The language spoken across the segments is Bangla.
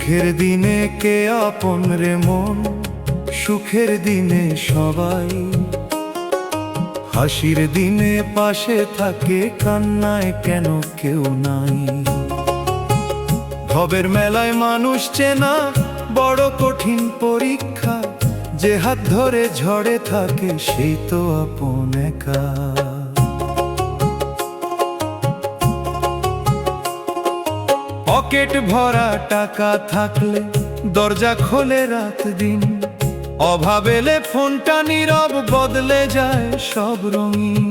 দুঃখের দিনে কে আপন রে মন, সুখের দিনে সবাই। হাসির দিনে পাশে থাকে, কান্নায় কেন কেউ নাই। ভবের মেলায় মানুষ চেনা বড় কঠিন পরীক্ষা, যে হাত ধরে ঝড়ে থাকে সেই তো আপন একা। পকেট ভরা টাকা থাকলে দরজা খোলে রাত দিন, অভাব এলে ফোনটা নীরব, বদলে যায় সব রঙিন।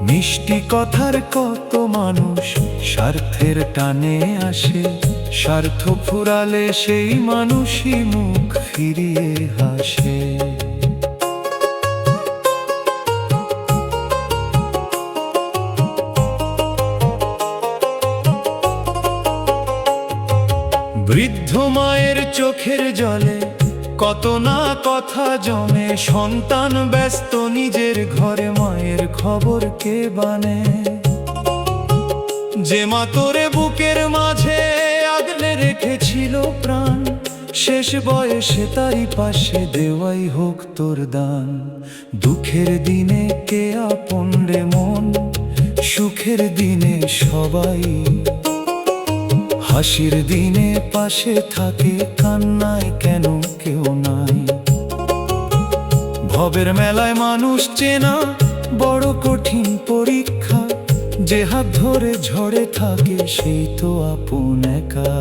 মিষ্টি কথার কত মানুষ স্বার্থের টানে আসে, স্বার্থ ফুরালে সেই মানুষই মুখ ফিরিয়ে হাসে। বৃদ্ধ মায়ের চোখের জলে কত না কথা জমে, সন্তান ব্যস্ত নিজের ঘরে, মায়ের খবর কে বানে। যে মা তোরে বুকের মাঝে আগলে রেখেছিল প্রাণ, শেষ বয়সে তারই পাশে দেওয়াই হোক তোর দান। দুঃখের দিনে কে আপন রে মন, সুখের দিনে সবাই। হাসির দিনে পাশে থাকে, কান্নায় কেন কেউ নাই। ভবের মেলায় মানুষ চেনা বড় কঠিন পরীক্ষা, যে হাত ধরে ঝড়ে থাকে সেই তো আপন একা।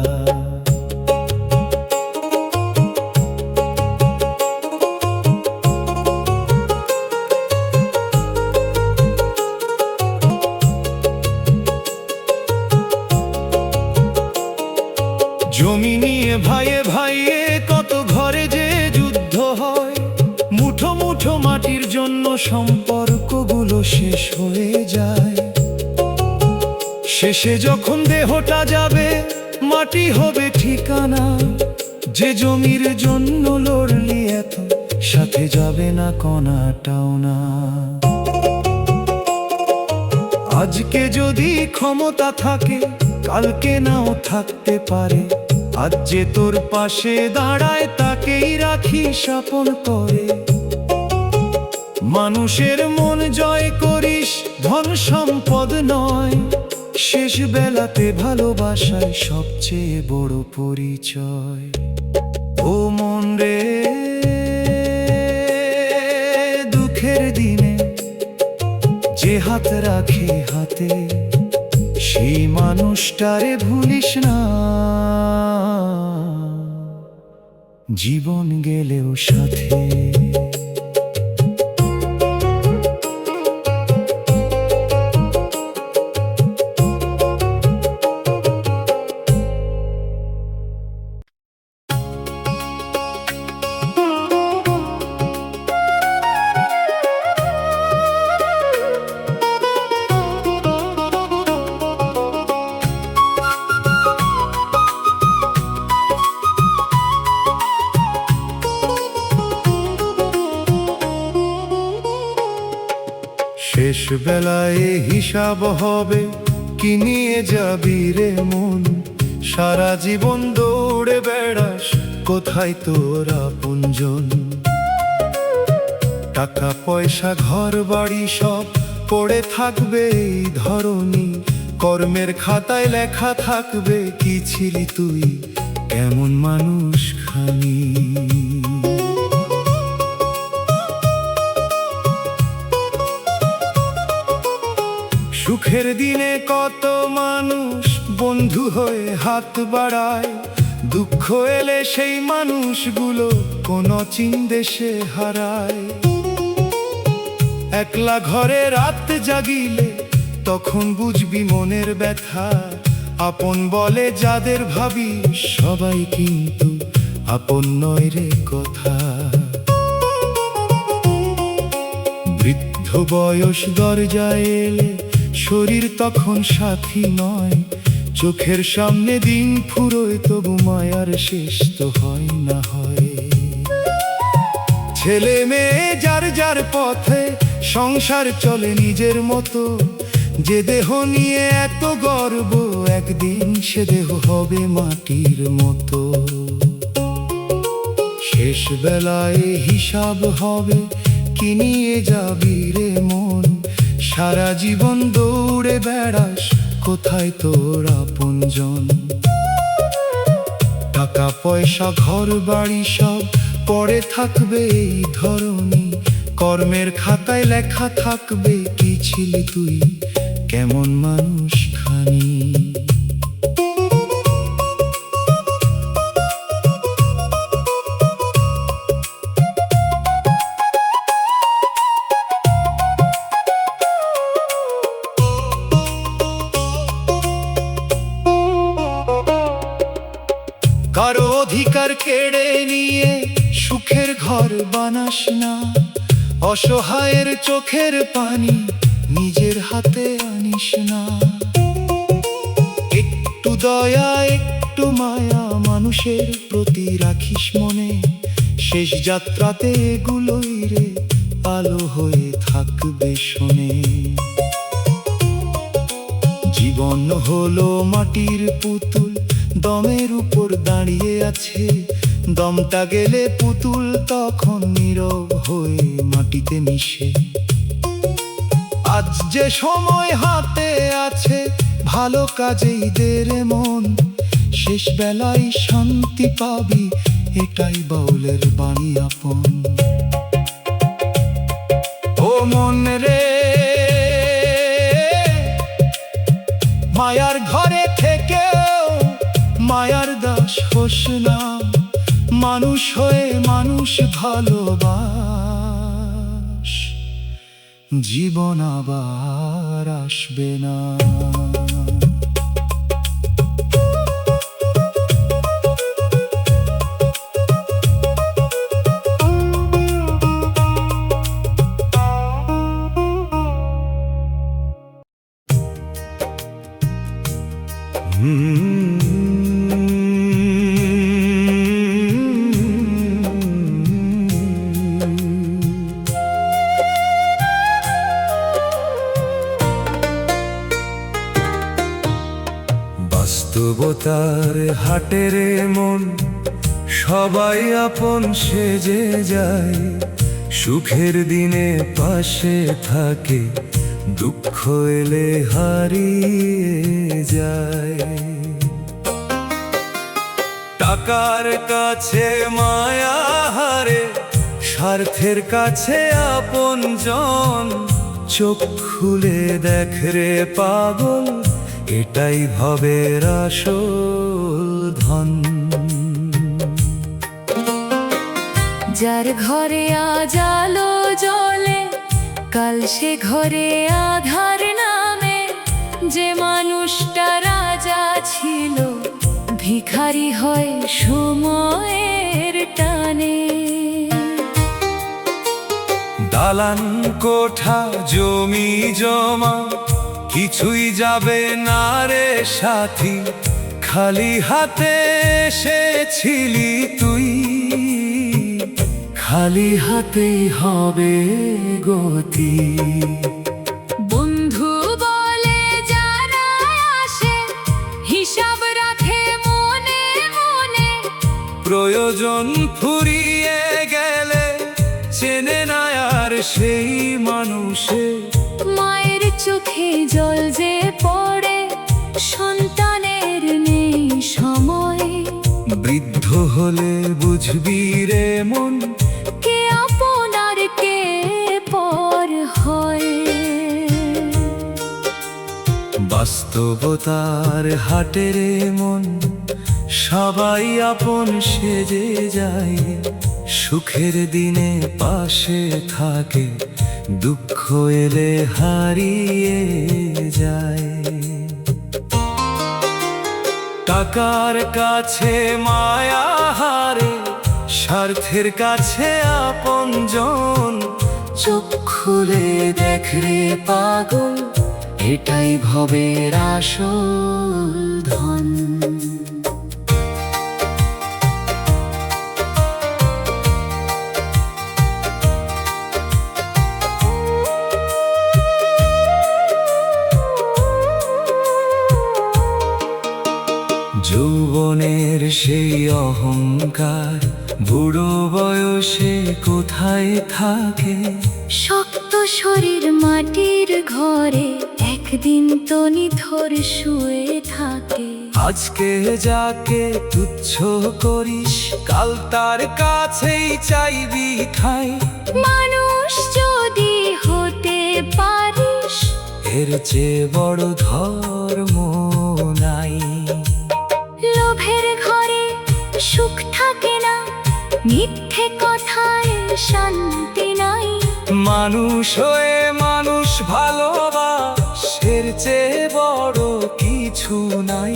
জমি নিয়ে ভাইয়ে ভাইয়ে কত ঘরে যে যুদ্ধ হয়, মুঠো মুঠো মাটির জন্য সম্পর্কগুলো শেষ হয়ে যায়। শেষে যখন দেহটা যাবে মাটি হবে ঠিকানা, যে জমির জন্য লড়লি এত, সাথে যাবে না কণাটাও না। আজকে যদি ক্ষমতা থাকে কালকে নাও থাকতে পারে, আজ যে তোর পাশে দাঁড়ায় তাকেই রাখিস আপন করে। মানুষের মন জয় করিস, ধন সম্পদ নয়, শেষ বেলাতে ভালোবাসায় সবচেয়ে বড় পরিচয়। ও মন রে, দুঃখের দিনে যে হাত রাখে হাতে, সেই মানুষটারে ভুলিস না, জীবন গেলেও সাথে। শেষ বেলায় হিসাব হবে, কি নিয়ে যাবি রে মন। সারা জীবন দৌড়ে বেড়াস, কোথায় তোর আপনজন। টাকা পয়সা ঘর বাড়ি সব পড়ে থাকবে এই ধরনী, কর্মের খাতায় লেখা থাকবে কি ছিলি তুই, কেমন মানুষ খানি। সুখের দিনে কত মানুষ বন্ধু হয়ে হাত বাড়ায়, দুঃখ এলে সেই মানুষগুলো কোনো চিনদেশে হারায়। একলা ঘরে রাত জাগিলে তখন বুঝবি মনের ব্যথা, আপন বলে যাদের ভাবি সবাই কিন্তু আপন নয় রে কথা। বৃদ্ধ বয়স দরজায় এলে শরীর তখন সাথী নয়, চোখের সামনে দিন ফুরোয় তবু মায়ার শেষ তো হয় না হয়। ছেলে মেয়ে যার যার পথে, সংসার চলে নিজের মতো, যে দেহ নিয়ে এত গর্ব, একদিন সে দেহ হবে মাটির মতো। শেষ বেলায় হিসাব হবে, কি নিয়ে যাবি রে মন? সারা জীবন দৌড়ে বেড়াস, কোথায় তোর আপনজন? টাকা পয়সা ঘর বাড়ি সব পড়ে থাকবে এই ধরনী, কর্মের খাতায় লেখা থাকবে কি ছিলি তুই, কেমন মানুষ খানি। কারো অধিকার কেড়ে নিয়ে সুখের ঘর বানাস না, অসহায়ের চোখের পানি নিজের হাতে আনিস না। একটু দয়া একটু মায়া মানুষের প্রতি রাখিস মনে, শেষ যাত্রাতে এগুলোই রে আলো হয়ে থাকবে শোনে। জীবন হলো মাটির পুতুল, দমের উপর দাঁড়িয়ে আছে, দমটা গেলে পুতুল তখন নীরব হয়ে মাটিতে মিশে। আজ যে সময় হাতে আছে, ভালো কাজেই দে রে মন, শেষ বেলায় শান্তি পাবি, এটাই বাউলের বাণী আপন। ও মন রে, মায়ার ঘরে থেকেও মায়ার দাস হোস না, মানুষ হয়ে মানুষ ভালোবাস, জীবন আবার আসবে না। বাস্তবতার হাটে রে মন, সবাই আপন সেজে যায়, সুখের দিনে পাশে থাকে, দুঃখ এলে হারিয়ে যায়। টাকার কাছে মায়া হারে, স্বার্থের কাছে আপনজন, চোখ খুলে দেখ রে পাগল, এটাই ভবের আসল ধন। যার ঘরে আজ আলো জ্বলে, কাল সে ঘরে আধার নামে। যে মানুষটা রাজা ছিল, ভিখারি হয় সময়ের টানে। দালান কোঠা জমি জমা কিছুই যাবে না রে সাথী, খালি হাতে এসেছিলি তুই, খালি হাতেই হবে গতি। বন্ধু বলে যারা আসে, হিসাব রাখে মনে মনে, প্রয়োজন ফুরিয়ে গেলে চেনে না আর সেই মানুষে। মায়ের চোখে জল যে পড়ে, সন্তানের নেই সময়। বৃদ্ধ হলে বুঝবি রে মন, কে আপন আর কে পর হয়। বাস্তবতার হাটে রে মন, সবাই আপন সেজে যায়, সুখের দিনে পাশে থাকে, দুঃখ এলে হারিয়ে যায়। টাকার কাছে মায়া হারে, স্বার্থের কাছে আপনজন, চোখ খুলে দেখ রে পাগল, এটাই ভবের আসল ধন। সেই অহংকার বুড়ো বয়সে কোথায় থাকে? শক্ত শরীর মাটির ঘরে একদিন তো নিথর শুয়ে থাকে। আজকে যাকে তুচ্ছ করিস কাল তার কাছেই চাইবি ঠাঁই। মানুষ যদি হতে পারিস এর চেয়ে বড় ধর্ম নাই। লোভের ঘরে সুখ থাকে না, মিথ্যে কথায় শান্তি নাই। মানুষ হয়ে মানুষ ভালোবাস, এর চেয়ে বড় কিছু নাই।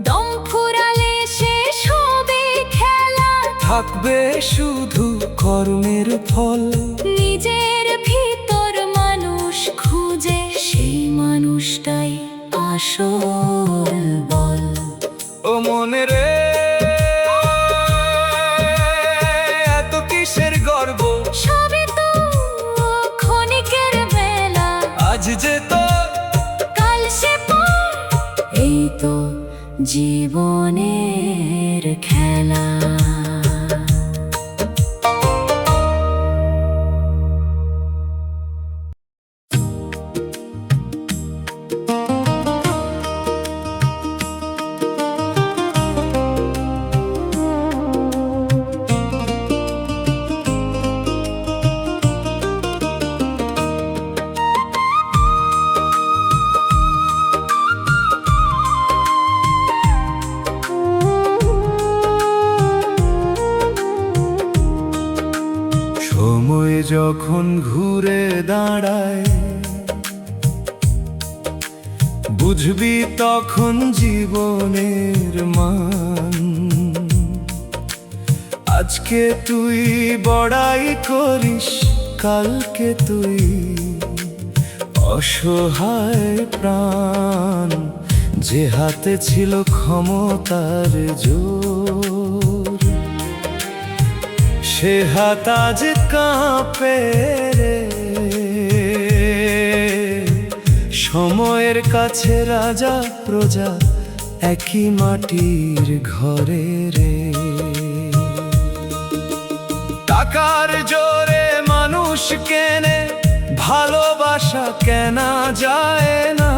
দম ফুরালে শেষ হবে খেলা, থাকবে শুধু কর্মের ফল। নিজের ভিতর মানুষ খুঁজে, সেই মানুষটাই আসল বল। ও মনে রে, এত কিসের গর্ব? সবে তো ক্ষণিকের বেলা, আজ যে তোর কাল সে পর। এই তো জীবনের খেলা। সময় যখন ঘুরে দাঁড়ায় বুঝবি তখন জীবনের মান। আজকে তুই বড়াই করিস, কালকে তুই অসহায় প্রাণ। যে হাতে ছিল ক্ষমতার জোর, সে হাত আজ কাঁপে রে। সময়ের কাছে রাজা প্রজা একই মাটির ঘরে রে। টাকার জোরে মানুষ কেনে, ভালোবাসা কেনা যায় না।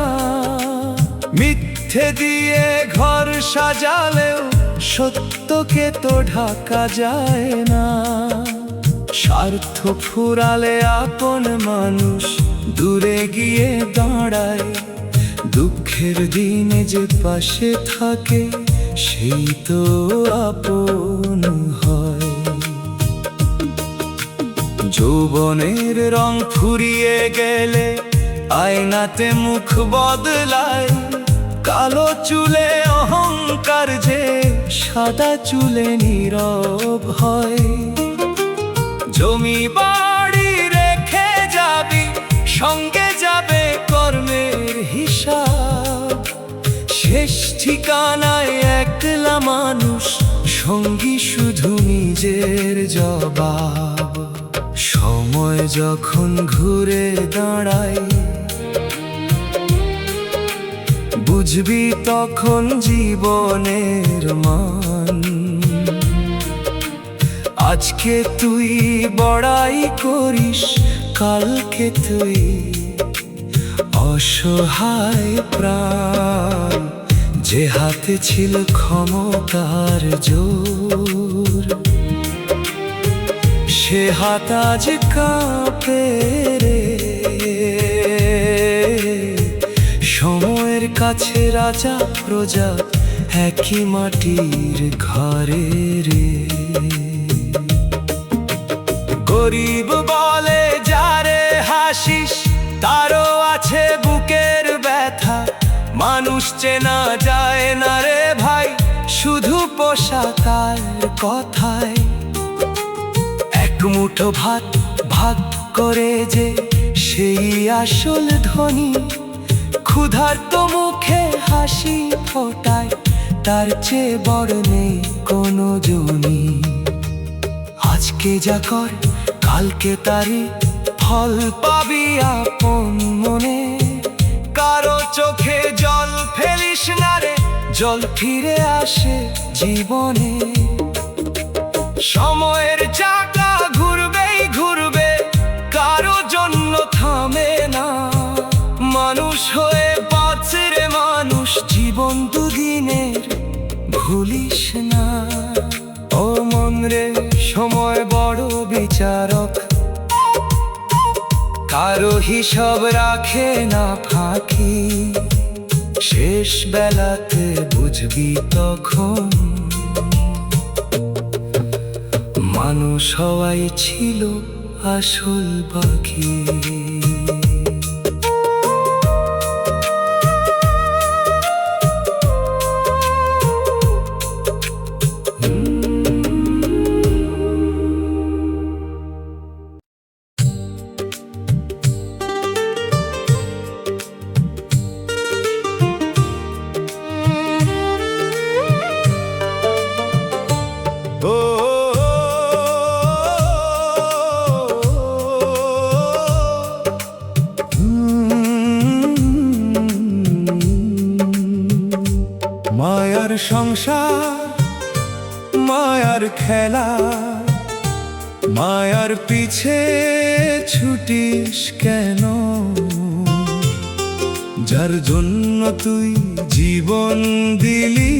মিথ্যে দিয়ে ঘর সাজালেও সত্যকে তো ঢাকা যায় না। স্বার্থ ফুরালে আপন মানুষ দূরে গিয়ে দাঁড়ায়। দুঃখের দিনে যে পাশে থাকে সেই তো আপন হয়। যৌবনের রং ফুরিয়ে গেলে আয়নাতে মুখ বদলায়। কালো চুলে অহংকার যে সাদা চুলে নীরব হয়। জমি বাড়ি রেখে যাবি, সঙ্গে যাবে কর্মের হিসাব। শেষ ঠিকানায় একলা মানুষ, সঙ্গী শুধু নিজের জবাব। সময় যখন ঘুরে দাঁড়ায় বুঝবি তখন জীবনের মান। আজকে তুই বড়াই করিস, কালকে তুই অসহায় প্রাণ। যে হাতে ছিল ক্ষমতার জোর, সে হাত আজ কাঁপে রে। সময়ের কাছে রাজা প্রজা একই মাটির ঘরে রে। গরিব বলে যারে হাসিস, তারও আছে বুকের ব্যথা। মানুষ চেনা যায় না রে ভাই, শুধু পোশাকার কথায়। এক মুঠো ভাত ভাগ করে যে সেই আসল ধনী। ক্ষুধার্ত মুখে হাসি ফোটায়, তার চেয়ে বড় নেই কোনো জনি। আজকে যা কর কালকে তারই ফল পাবি আপন মনে। কারো চোখে জল ফেলিস না রে, জল ফিরে আসে জীবনে। সময়ের চাকা ঘুরবেই ঘুরবে, কারো জন্য থামে না। মানুষ হয়ে বাঁচে রে মানুষ, জীবন দুদিনের, ভুলিস না। ও মন রে, সময় বড় বিচারক, কারো হিসাব রাখে না ফাঁকি। শেষ বেলাতে বুঝবি তখন, মানুষ হওয়াই ছিল আসল বাকি। মায়ার সংসার, মায়ার খেলা, মায়ার পিছে ছুটিস কেন? যার জন্য তুই জীবন দিলি,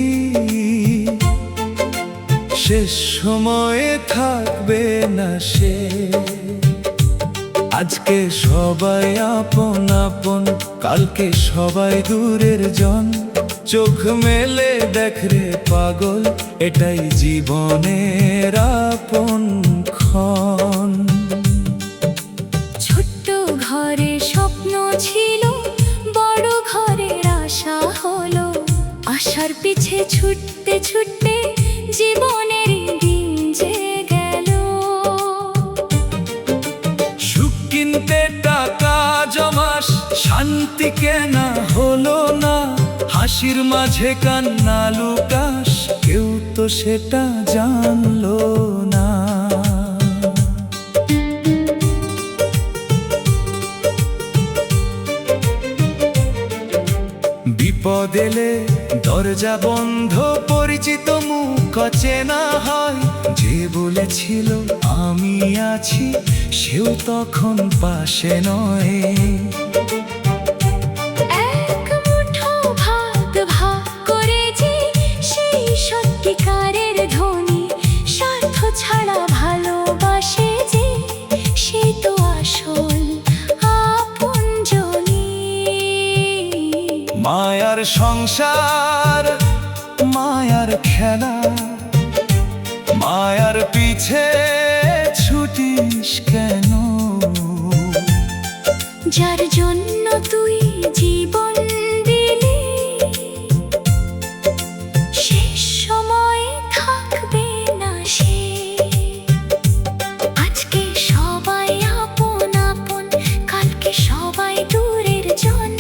শেষ সময়ে থাকবে না সে। আজকে সবাই আপন আপন, কালকে সবাই দূরের জন। চোখ মেলে দেখ রে পাগল, এটাই জীবনের আপন ক্ষণ। ছোট্ট ঘরে স্বপ্ন ছিল, বড় ঘরের আশা হলো। আশার পিছে ছুটতে ছুটতে জীবনের দিন যে গেল। সুখ কিনতে টাকা জমাস, শান্তি কেনা হলো না। হাসির মাঝে কান্না লুকাস, কেউ তো সেটা জানলো না। বিপদ এলে দরজা বন্ধ, পরিচিত মুখ চেনা হয়। যে বলেছিল আমি আছি, সেও তখন পাশে নয়। এক মুঠো ভাত ভাগ করে যে সেই সত্যিকারের ধনী, স্বার্থ ছাড়া ভালোবাসে যে, সেই তো আসল আপনজনী। মায়ার সংসার, মায়ার খেলা, মায়ার পিছে ছুটিস কেন? যার জন্য তুই জীবন দিলি, শেষ সময়ে থাকবে না সে। আজকে সবাই আপন আপন, কালকে সবাই দূরের জন।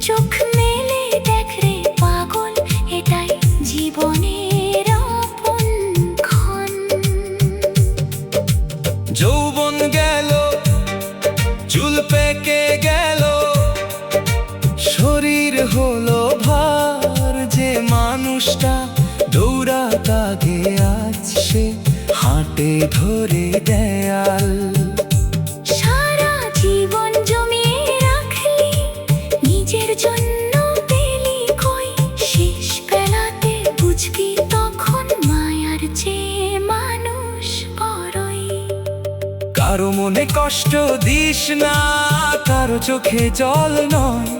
চোখ মেলে দেখ রে পাগল, এটাই জীবনের আপন ক্ষণ। যৌবন গেল, চুল পেকে গেল, শরীর হলো ভার। যে মানুষটা দৌড়াত আগে, আজ সে হাঁটে ধরে দেয়াল। সারা জীবন জমিয়ে রাখলি, নিজের জন্য পেলি কই? শেষ বেলাতে বুঝবি তখন, মায়ার চেয়ে মানুষ বড়ই। কারো মনে কষ্ট দিস না, কারো চোখে জল নয়।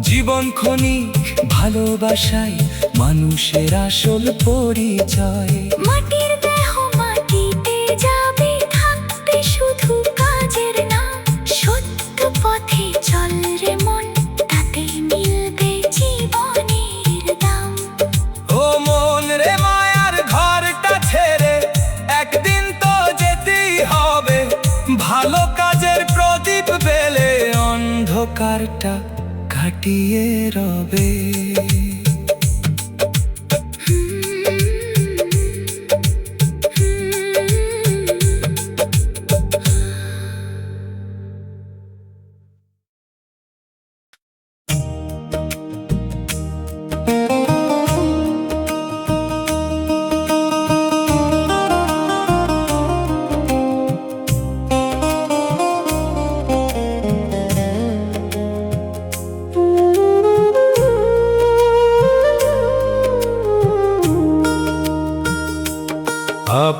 জীবন ক্ষণিক, ভালোবাসায় মানুষের আসল পরিচয়। মাটির দেহ মাটিতে যাবে, থাকবে শুধু কাজের নাম। সত্য পথে চল রে মন, তাতে মিলবে জীবনের দাম। ও মন রে, মায়ার ঘরটা ছেড়ে একদিন তো যেতেই হবে। ভালো কাজের প্রদীপ পেলে অন্ধকারটা কাটিয়ে রবে।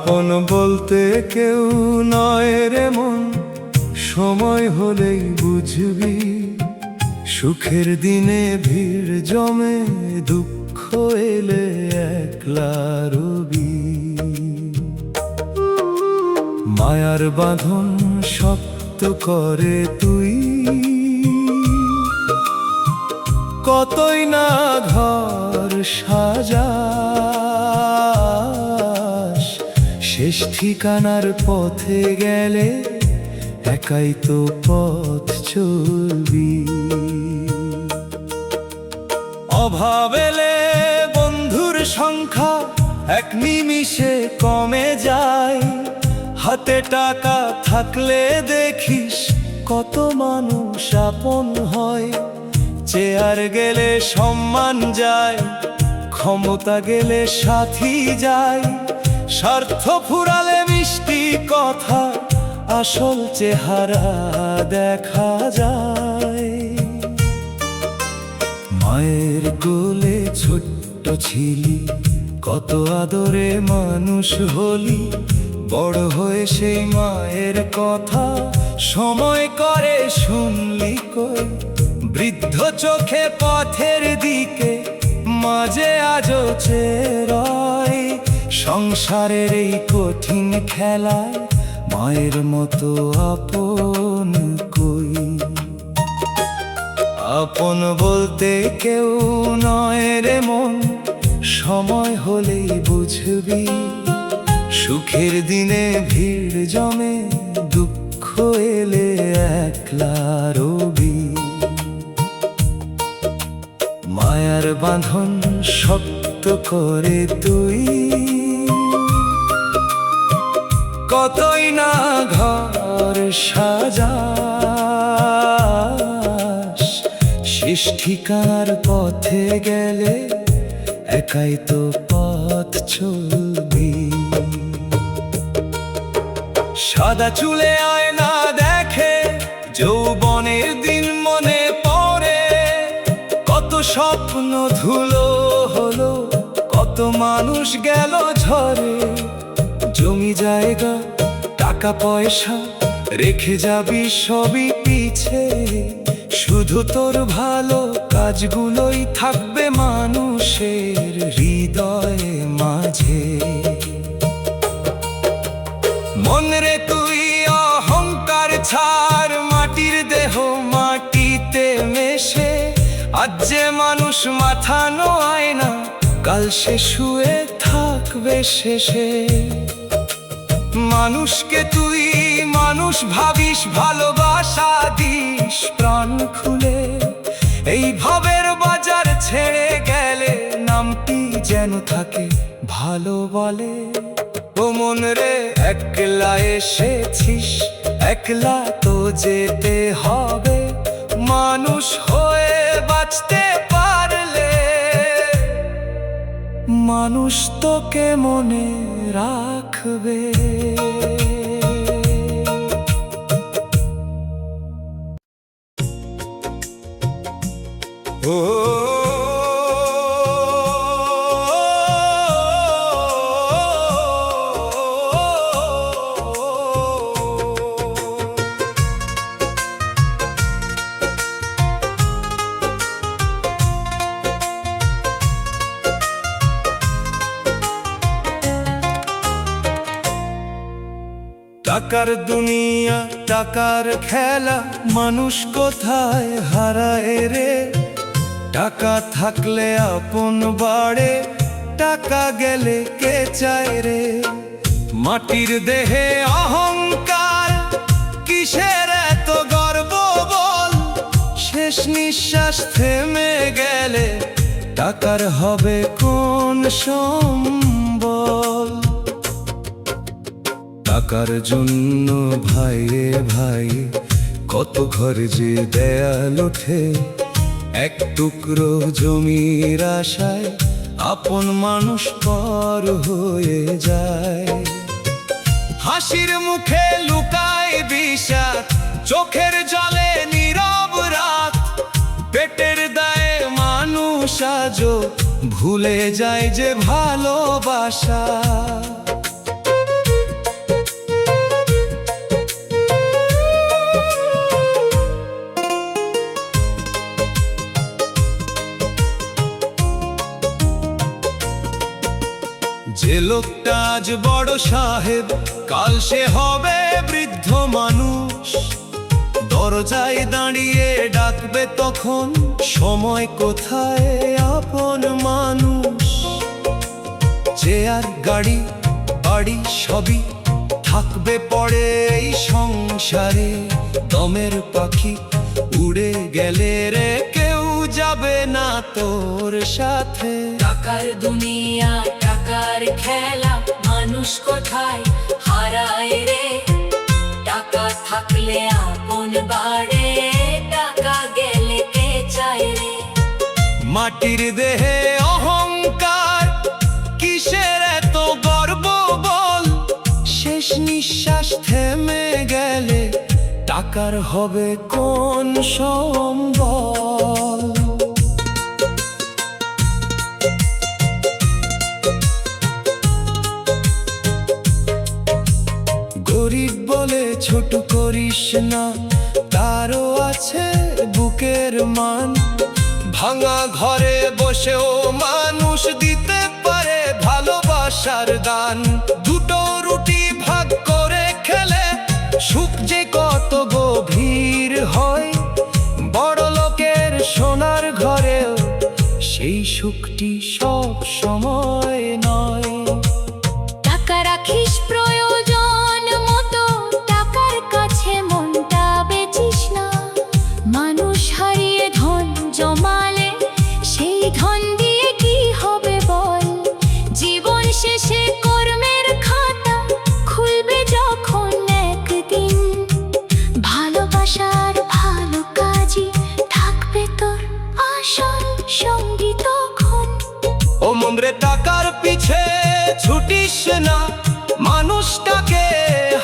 আপন বলতে কেউ নয় রে মন, সময় হলেই বুঝবি। সুখের দিনে ভিড় জমে, দুঃখ এলে একলা রবি। মায়ার বাঁধন শক্ত করে তুই, কতই না ঘর সাজাস। শেষ ঠিকানার পথে গেলে একাই তো পথ চলবি। অভাব এলে বন্ধুর সংখ্যা এক নিমিষে কমে যায়। হাতে টাকা থাকলে দেখিস কত মানুষ আপন হয়। চেয়ার গেলে সম্মান যায়, ক্ষমতা গেলে সাথী যায়। স্বার্থ ফুরালে মিষ্টি কথা, আসল চেহারা দেখা যায়। মায়ের কোলে ছোট্ট ছিলি, কত আদরে মানুষ হলি। বড় হয়ে সেই মায়ের কথা সময় করে শুনলি কই? বৃদ্ধ চোখে পথের দিকে মাঝে আজও চেয়ে রয়। সংসারের এই কঠিন খেলায় মায়ের মতো আপন কই? আপন বলতে কেউ নয় রে মন, সময় হলেই বুঝবি। সুখের দিনে ভিড় জমে, দুঃখ এলে একলা রবি। মায়ার বাঁধন শক্ত করে তুই, কতই না ঘর সাজাস। শেষ ঠিকানার পথে গেলে একাই তো পথ চলবি। সাদা চুলে আয়না দেখে যৌবনের দিন মনে পড়ে। কত স্বপ্ন ধুলো হলো, কত মানুষ গেল ঝরে। জমি জায়গা টাকা পয়সা রেখে যাবি সবই পিছে, শুধু তোর ভালো কাজগুলোই থাকবে মানুষের হৃদয়ে মাঝে। মন রে তুই অহংকার ছাড়, মাটির দেহ মাটিতে মেশে। আজ যে মানুষ মাথা নোয়ায় না, কাল সে শুয়ে থাকবে শেষে। মানুষকে তুই মানুষ ভাবিস, ভালোবাসা দিস প্রাণ খুলে। এই ভবের বাজার ছেড়ে গেলে নামটি যেন থাকে ভালো বলে। ও মন রে একলা এসেছিস, একলা তো যেতে হবে। মানুষ হয়ে বাঁচতে পারলে মানুষ তোকে মনে রাখবে। ও টাকার দুনিয়া টাকার খেলা, মানুষ কোথায় হারায় রে। টাকা থাকলে আপন বাড়ে, টাকা গেলে কে চায় রে। মাটির দেহে অহংকার, কিসের এত গর্ব বল। শেষ নিঃশ্বাস থেমে গেলে টাকার হবে কোন সম্বল। টাকার জন্য ভাইয়ে ভাই কত ঘর যে দেয়াল ওঠে। এক টুকরো জমির আশায় আপন মানুষ পর হয়ে যায়। হাসির মুখে লুকায় বিষাদ, চোখের জলে নীরব রাত। পেটের দায়ে মানুষ আজও ভুলে যায় যে ভালোবাসা। যে লোকটা আজ বড় সাহেব, কাল সে হবে বৃদ্ধ মানুষ। দরজায় দাঁড়িয়ে ডাকবে তখন, সময় কোথায় আপন মানুষ। চেয়ার গাড়ি বাড়ি সবই থাকবে পড়ে এই সংসারে। দমের পাখি উড়ে গেলে রে কেউ যাবে না তোর সাথে। টাকার দুনিয়া টাকার খেলা, মানুষ কোথায় হারায় রে। টাকা থাকলে আপন বাড়ে, টাকা গেলে কে চায় রে। মাটির দেহে অহংকার, কিসের এত গর্ব বল। শেষ নিঃশ্বাস থেমে গেলে টাকার হবে কোন সম্বল। গরিব বলে ছোট করিস না, তারও আছে বুকের মান। ভাঙা ঘরে বসেও মানুষ দিতে পারে ভালোবাসার দান। দুটো রুটি ভাগ করে খেলে সুখ যে কত গভীর হয়। বড় লোকের সোনার ঘরেও সেই সুখটি সব সময় নয়। টাকা রাখিস প্রয়োজন মতো, টাকার কাছে মনটা বেচিস না। মানুষ হারিয়ে ধন জমালে, সেই ধন দিয়ে কি হবে বল। জীবন শেষে কর্মের খাতা খুলবে যখন একদিন। ভালোবাসার ভালো কাজই থাকবে তোর আসল সঙ্গী তখন। ও মন্দ্রে টাকার পিছে ছুটিস না, মানুষটাকে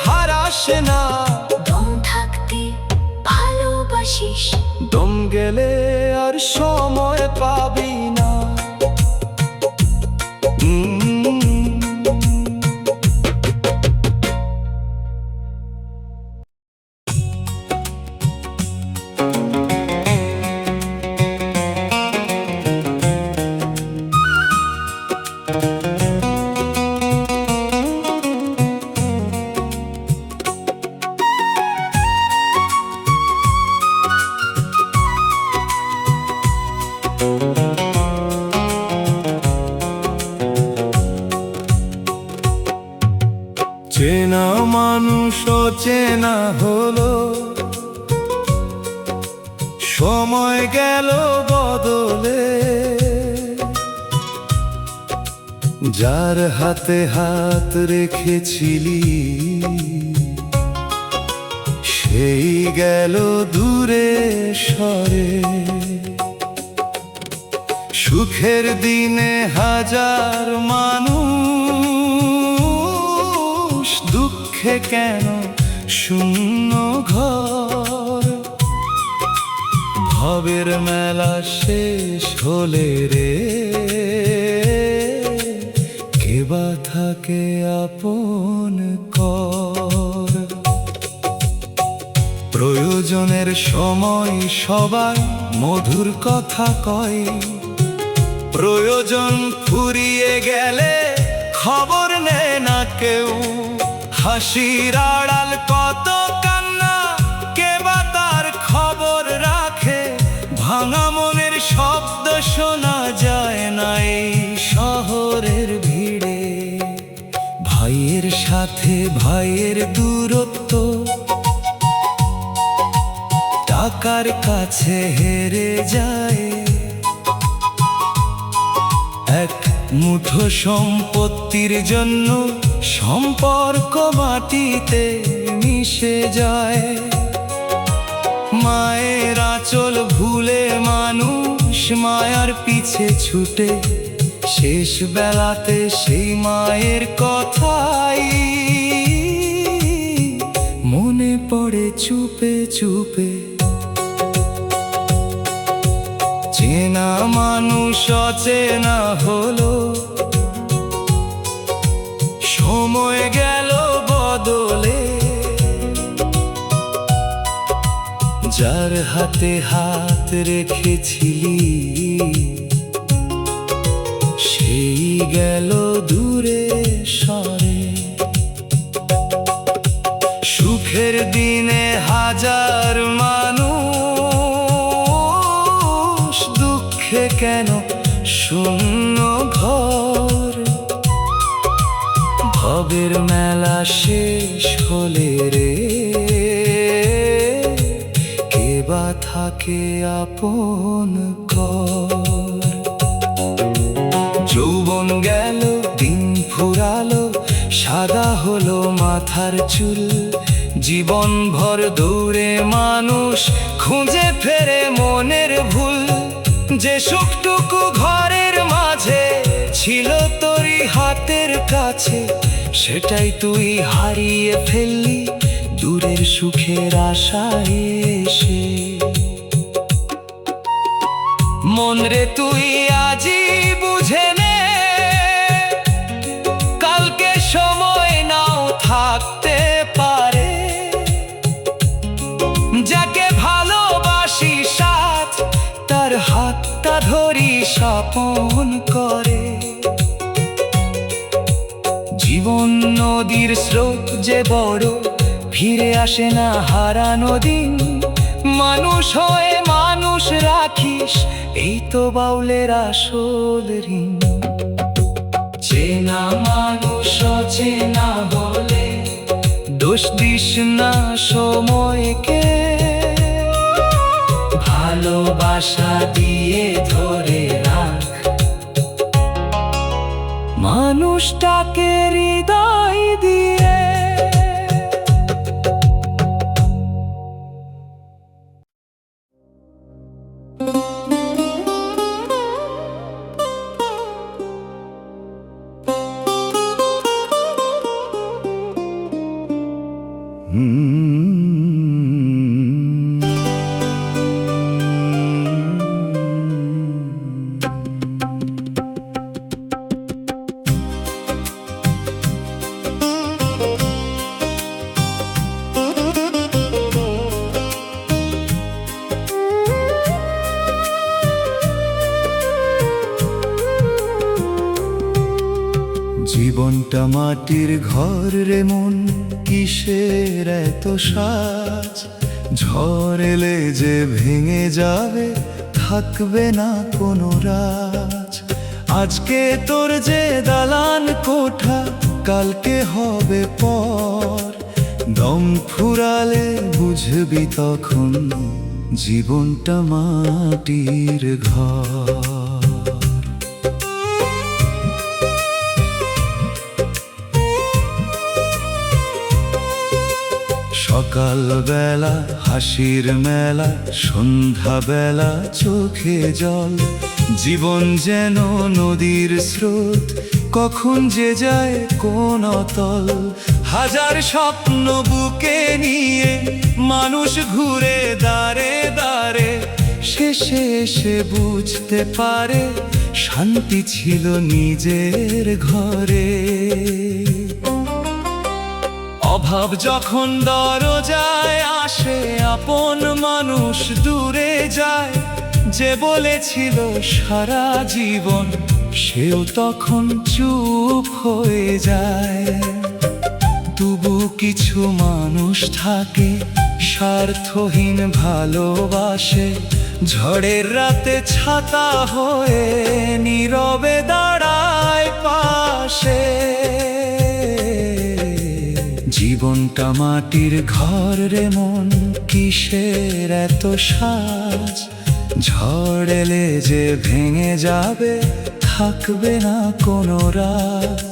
হারাস না। দম থাকতে ভালোবাসিস, দম গেলে আর সময় পাবি না। চেনা মানুষ চেনা হলো, সময় গেল বদলে। যার হাতে হাত রেখেছিলি, সেই গেল দূরে সরে। সুখের দিনে হাজার মানুষ, দুঃখে কেন শূন্য ঘর। ভবের মেলা শেষ হলে রে, কে বা থাকে আপন কর। প্রয়োজনের সময় সবাই মধুর কথা কয়। প্রয়োজন ফুরিয়ে গেলে খবর নেয় না কেউ। হাসির আড়াল কত কান্না, কে বা তার খবর রাখে। ভাঙা মনের শব্দ শোনা যায় না এই শহরের ভিড়ে। ভাইয়ের সাথে ভাইয়ের দূরত্ব, টাকার কাছে হেরে যায়। এক মুঠো সম্পত্তির জন্য সম্পর্ক মাটিতে মিশে যায়। মায়ের আঁচল ভুলে মানুষ মায়ার পিছে ছুটে। শেষ বেলাতে সেই মায়ের কথাই মনে পড়ে চুপে চুপে। চেনা মানুষ অচেনা হলো, সময় গেল বদলে। যার হাতে হাত রেখেছিলি, সেই গেল দূরে চোখে কেন শূন্য ঘর? ভবের মেলা শেষ হলে রে কে বা থাকে আপন ঘর? যৌবন গেল, দিন ফুরালো, সাদা হলো মাথার চুল। জীবন ভর দৌড়ে মানুষ খুঁজে ফেরে মনের ভুল। যে সুখটুকু ঘরের মাঝে ছিল তোরই হাতের কাছে, সেটাই তুই হারিয়ে ফেললি দূরের সুখের আশায় এসে। মন রে তুই আজই বুঝে নে, কালকে সময় নাও থাকতে পারে। যাকে ভালোবাসি সাথ, তার হাতটা ধরি স্বপন করে। জীবন নদীর স্রোত যে বড়, ফিরে আসে না হারানো দিন। মানুষ হয়ে মানুষ রাখিস, এই তো বাউলের আসল ঋণ। চেনা মানুষ অচেনা বলে দোষ দিস না সময়কে। ভালোবাসা দিয়ে ধরে রাখ মানুষটাকে হৃদয় দিয়ে। জীবনটা মাটির ঘর রে মন, কিসের এত সাজ? ঝড় এলে যে ভেঙে যাবে, থাকবে না কোনো রাজ। আজকে তোর যে দালান কোঠা, কালকে হবে পর। দম ফুরালে বুঝবি তখন জীবনটা মাটির ঘর। সকাল বেলা হাসির মেলা, সন্ধ্যা বেলা চোখে জল। জীবন যেন নদীর স্রোত, কখন যে যায় কোন অতল। হাজার স্বপ্ন বুকে নিয়ে মানুষ ঘুরে দাঁড়ে দাঁড়ে, শেষে এসে বুঝতে পারে শান্তি ছিল নিজের ঘরে। অভাব যখন দরজায় আসে, আপন মানুষ দূরে যায়। যে বলেছিল সারা জীবন, সেও তখন চুপ হয়ে যায়। তবু কিছু মানুষ থাকে স্বার্থহীন ভালোবাসে, ঝড়ের রাতে ছাতা হয়ে নীরবে দাঁড়ায় পাশে। জীবনটা মাটির ঘর রে মন, কিসের এত সাজ? ঝড় এলে যে ভেঙে যাবে, থাকবে না কোনো রাজ।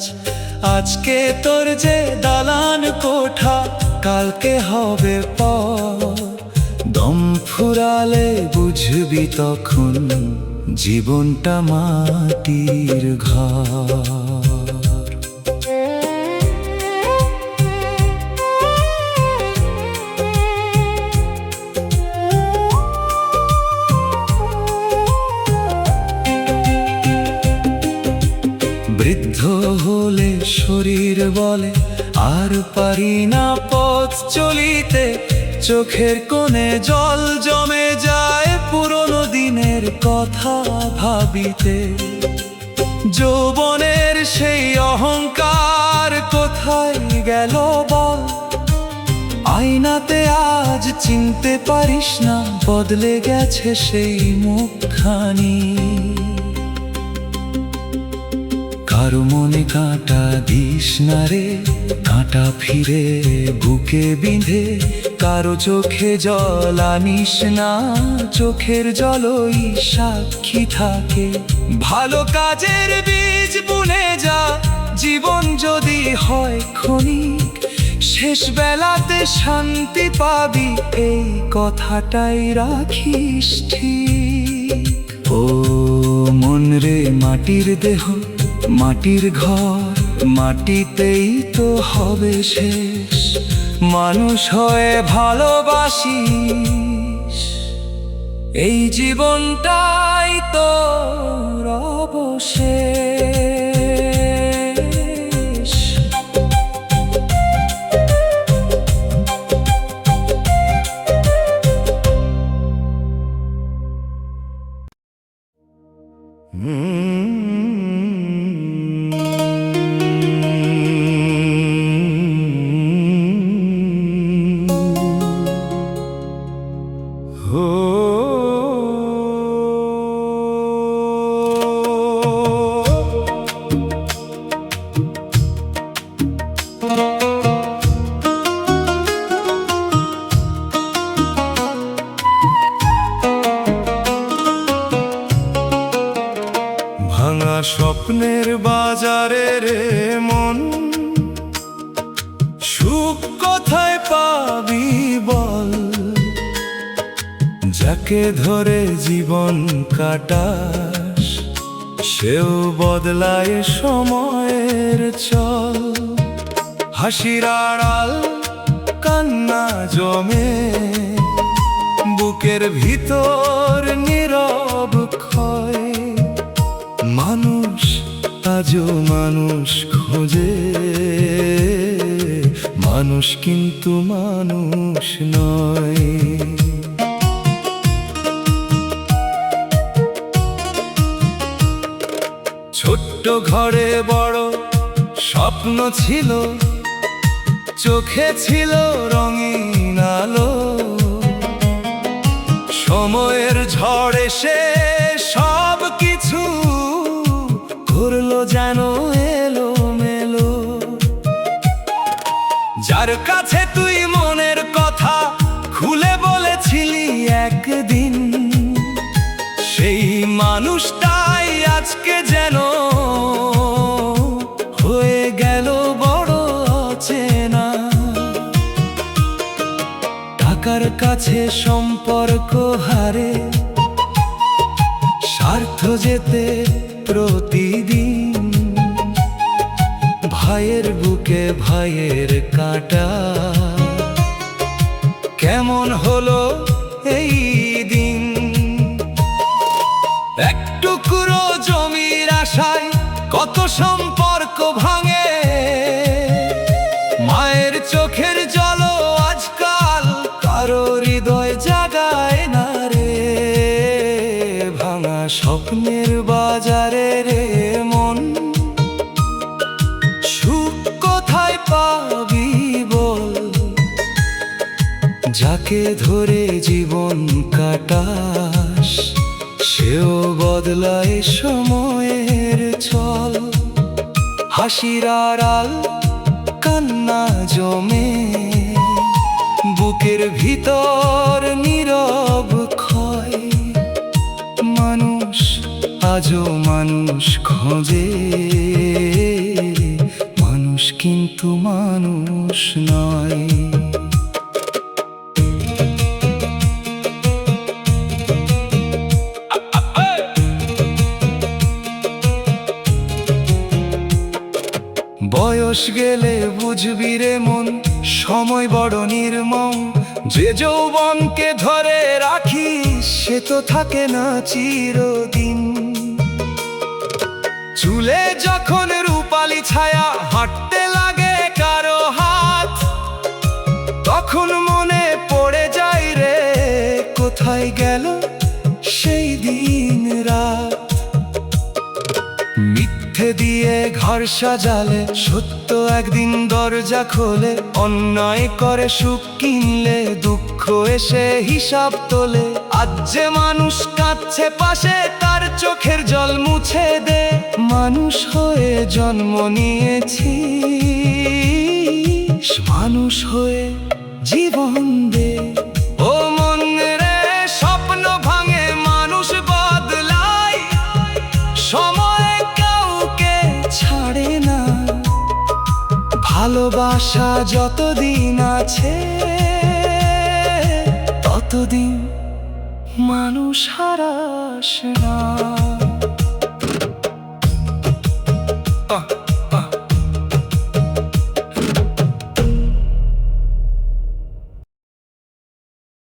আজকে তোর যে দালান কোঠা, কালকে হবে পর। দম ফুরালে বুঝবি তখন জীবনটা মাটির ঘর। বৃদ্ধ হলে শরীর বলে আর পারি না পথ চলিতে। চোখের কোণে জল জমে যায় পুরনো দিনের কথা ভাবিতে। যৌবনের সেই অহংকার কোথায় গেল বল? আয়নাতে আজ চিনতে পারিস না, বদলে গেছে সেই মুখখানি। কাঁটা দিস না রে, কাঁটা ফিরে বুকে বিঁধে, কারো চোখে জল আনিস না, চোখের জলই সাক্ষী থাকে। ভালো কাজের বীজ বুনে যা, জীবন যদি হয় ক্ষণিক, শেষ বেলাতে শান্তি পাবি, এই কথাটাই রাখিস ঠিক। ও মন রে, মাটির দেহ মাটির ঘর, মাটিতেই তো হবে শেষ। মানুষ হয়ে ভালোবাসিস, এই জীবনটাই তোর অবশেষ। ভাঙা স্বপ্নের বাজারে রে মন, সুখ কোথায় পাবি বল? যাকে ধরে জীবন কাটাস, সেও বদলায় সময়ের চল। হাসির আড়াল কান্না জমে, বুকের ভিতর নীরব ক্ষয়। মানুষ আজও মানুষ খোঁজে, মানুষ কিন্তু মানুষ নয়। ছোট্ট ঘরে বড় স্বপ্ন ছিল, চোখে ছিল রঙিন আলো। সময়ের ঝড় এসে সব কিছু করলো যেন এলো মেলো। যার কাছে তুই মনের কথা খুলে বলেছিলি একদিন, সেই মানুষটাই আজকে যেন হয়ে গেল বড় অচেনা। টাকার কাছে সম্পর্ক হারে, স্বার্থ যেতে প্রতিদিন। ভাইয়ের বুকে ভাইয়ের কাঁটা, কেমন হলো এই দিন। এক টুকরো জমির আশায় কত সম্পর্ক ভাঙে, মায়ের চোখের জলও আজকাল কারো হৃদয় জাগায় না রে। ভাঙা স্বপ্নের বাজারে রে মন, সুখ কোথায় পাবি বল? যাকে ধরে জীবন কাটাস, সেও বদলায় সময়ের চল। হাসির আড়াল কান্না জমে, বুকের ভিতর নীরব ক্ষয়। মানুষ আজও মানুষ খোঁজে, মানুষ কিন্তু মানুষ নয়। বয়স গেলে বুঝবি রে মন, সময় বড় নির্মম। যে যৌবনকে ধরে রাখিস, সে তো থাকে না চিরদিন। চুলে যখন রূপালি ছায়া হাঁটতে লাগে কারো হাত, তখন মনে পড়ে যায় রে কোথায় গেল সেই দিন রাত। মিথ্যে দিয়ে ঘর সাজালে সত্য একদিন দরজা খোলে। অন্যায় করে সুখ কিনলে দুঃখ এসে হিসাব তোলে। আজ যে মানুষ কাঁদছে পাশে, তার চোখের জল মুছে দে। মানুষ হয়ে জন্ম নিয়েছি, মানুষ হয়ে জীবন দে। ও মন রে, স্বপ্ন ভাঙে মানুষ বদলায়, সময় কাউকে ছাড়ে না। ভালোবাসা যতদিন আছে ততদিন মানুষ হারাস না।